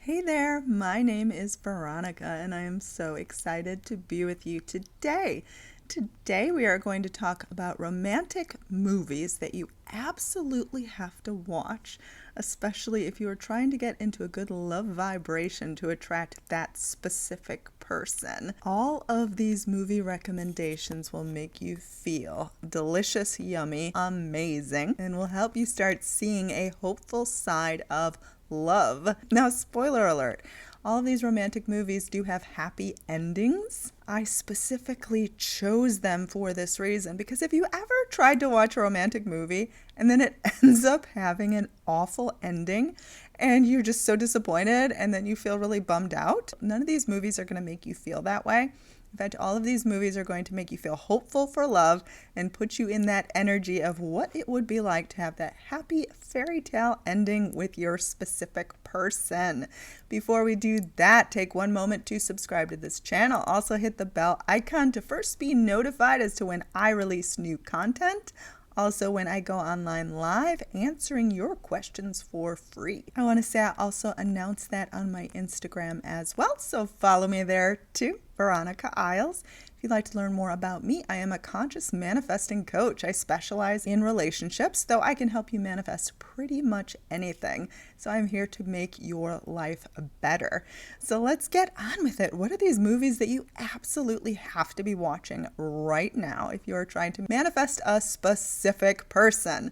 Hey there, my name is Veronica, and I am so excited to be with you today. Today, we are going to talk about romantic movies that you absolutely have to watch, especially if you are trying to get into a good love vibration to attract that specific person. All of these movie recommendations will make you feel delicious, yummy, amazing, and will help you start seeing a hopeful side of love. Now, spoiler alert, all of these romantic movies do have happy endings. I specifically chose them for this reason because if you ever tried to watch a romantic movie and then it ends up having an awful ending and you're just so disappointed and then you feel really bummed out, none of these movies are going to make you feel that way. In fact, all of these movies are going to make you feel hopeful for love and put you in that energy of what it would be like to have that happy fairy tale ending with your specific person. Before we do that, take one moment to subscribe to this channel. Also hit the bell icon to first be notified as to when I release new content. Also, when I go online live, answering your questions for free. I want to say I also announced that on my Instagram as well, so follow me there too, VeronicaIsles. If you'd like to learn more about me, I am a conscious manifesting coach. I specialize in relationships, though I can help you manifest pretty much anything. So I'm here to make your life better. So let's get on with it. What are these movies that you absolutely have to be watching right now if you're trying to manifest a specific person?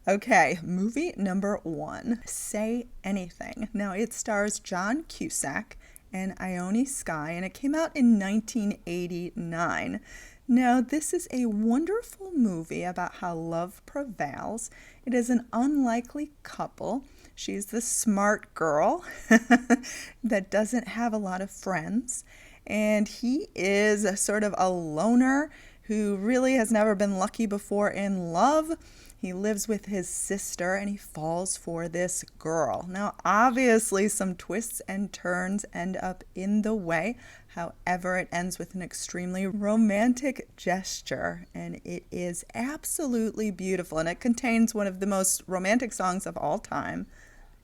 Okay, movie number 1, Say Anything. Now, it stars John Cusack and Ione Skye, and it came out in 1989. Now, this is a wonderful movie about how love prevails. It is an unlikely couple. She's the smart girl that doesn't have a lot of friends, and he is a sort of a loner who really has never been lucky before in love. He lives with his sister and he falls for this girl. Now, obviously, some twists and turns end up in the way. However, it ends with an extremely romantic gesture, and it is absolutely beautiful. And it contains one of the most romantic songs of all time,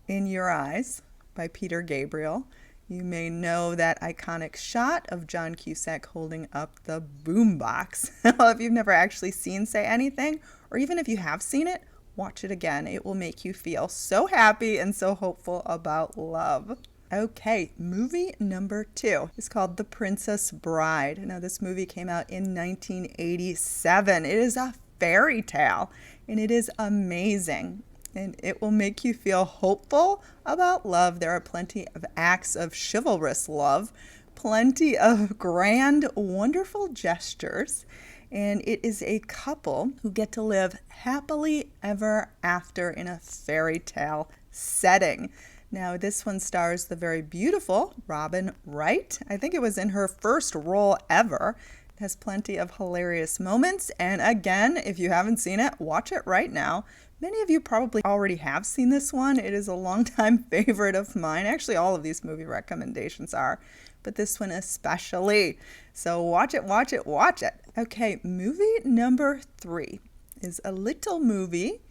In Your Eyes by Peter Gabriel. You may know that iconic shot of John Cusack holding up the boombox. Well, if you've never actually seen Say Anything, or even if you have seen it, watch it again. It will make you feel so happy and so hopeful about love. Okay, movie number 2 is called The Princess Bride. Now, this movie came out in 1987. It is a fairy tale, and it is amazing. And it will make you feel hopeful about love. There are plenty of acts of chivalrous love, plenty of grand, wonderful gestures, and it is a couple who get to live happily ever after in a fairy tale setting. Now, this one stars the very beautiful Robin Wright. I think it was in her first role ever. It has plenty of hilarious moments, and again, if you haven't seen it, watch it right now. Many of you probably already have seen this one. It is a longtime favorite of mine. Actually, all of these movie recommendations are, but this one especially. So watch it, watch it, watch it. Okay, movie number 3 is a little movie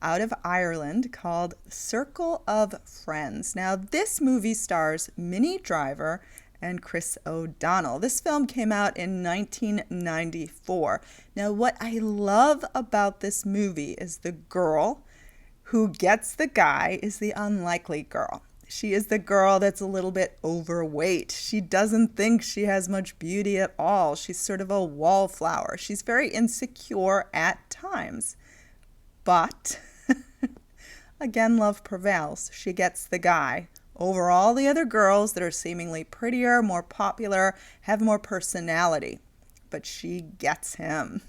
out of Ireland called Circle of Friends. Now, this movie stars Minnie Driver and Chris O'Donnell. This film came out in 1994. Now, what I love about this movie is the girl who gets the guy is the unlikely girl. She is the girl that's a little bit overweight. She doesn't think she has much beauty at all. She's sort of a wallflower. She's very insecure at times. But, again, love prevails. She gets the guy over all the other girls that are seemingly prettier, more popular, have more personality. But she gets him.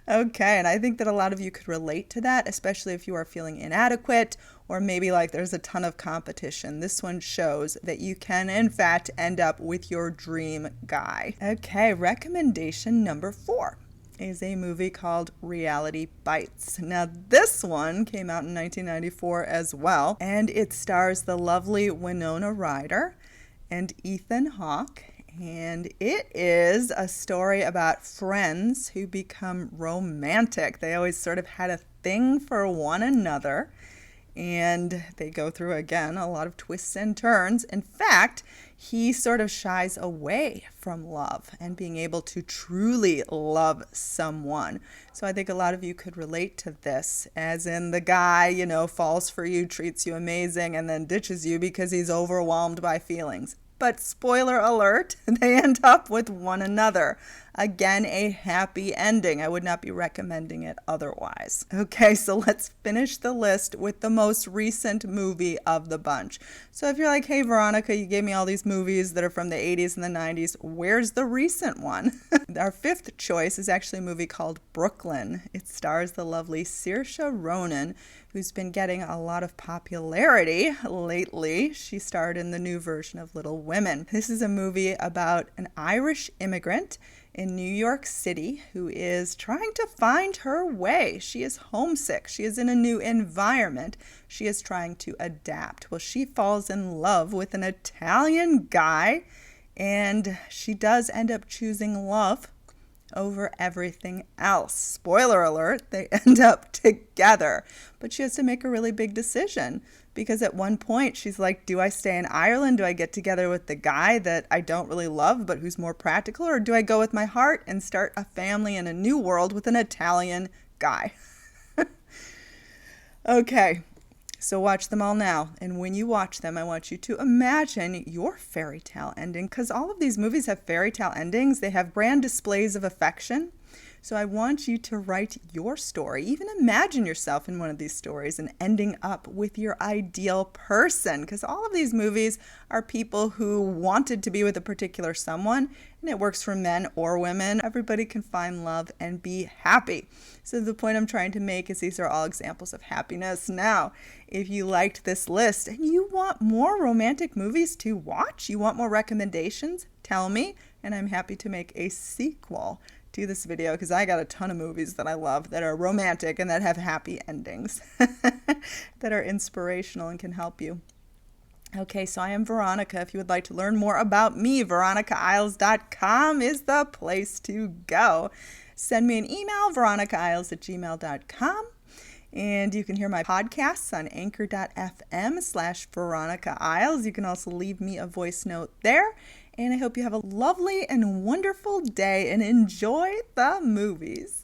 Okay, and I think that a lot of you could relate to that, especially if you are feeling inadequate or maybe like there's a ton of competition. This one shows that you can, in fact, end up with your dream guy. Okay, recommendation number 4 is a movie called Reality Bites. Now, this one came out in 1994 as well, and it stars the lovely Winona Ryder and Ethan Hawke, and it is a story about friends who become romantic. They always sort of had a thing for one another, And they go through, again, a lot of twists and turns. In fact, he sort of shies away from love and being able to truly love someone. So I think a lot of you could relate to this, as in the guy, falls for you, treats you amazing, and then ditches you because he's overwhelmed by feelings. But spoiler alert, they end up with one another. Again, a happy ending. I would not be recommending it otherwise. Okay, so let's finish the list with the most recent movie of the bunch. So if you're like, hey, Veronica, you gave me all these movies that are from the 80s and the 90s. Where's the recent one? Our fifth choice is actually a movie called Brooklyn. It stars the lovely Saoirse Ronan, who's been getting a lot of popularity lately. She starred in the new version of Little Women. This is a movie about an Irish immigrant in New York City who is trying to find her way. She is homesick. She is in a new environment. She is trying to adapt. Well, she falls in love with an Italian guy, and she does end up choosing love over everything else. Spoiler alert, they end up together. But she has to make a really big decision, because at one point she's like, do I stay in Ireland? Do I get together with the guy that I don't really love but who's more practical? Or do I go with my heart and start a family in a new world with an Italian guy? Okay. So watch them all now, and when you watch them, I want you to imagine your fairy tale ending, because all of these movies have fairy tale endings. They have grand displays of affection. So I want you to write your story, even imagine yourself in one of these stories and ending up with your ideal person, because all of these movies are people who wanted to be with a particular someone, and it works for men or women. Everybody can find love and be happy. So the point I'm trying to make is these are all examples of happiness. Now, if you liked this list and you want more romantic movies to watch, you want more recommendations, tell me, and I'm happy to make a sequel to this video, because I got a ton of movies that I love that are romantic and that have happy endings that are inspirational and can help you. Okay, so I am Veronica. If you would like to learn more about me, VeronicaIsles.com is the place to go. Send me an email, VeronicaIsles@gmail.com. And you can hear my podcasts on anchor.fm/VeronicaIsles. You can also leave me a voice note there. And I hope you have a lovely and wonderful day and enjoy the movies.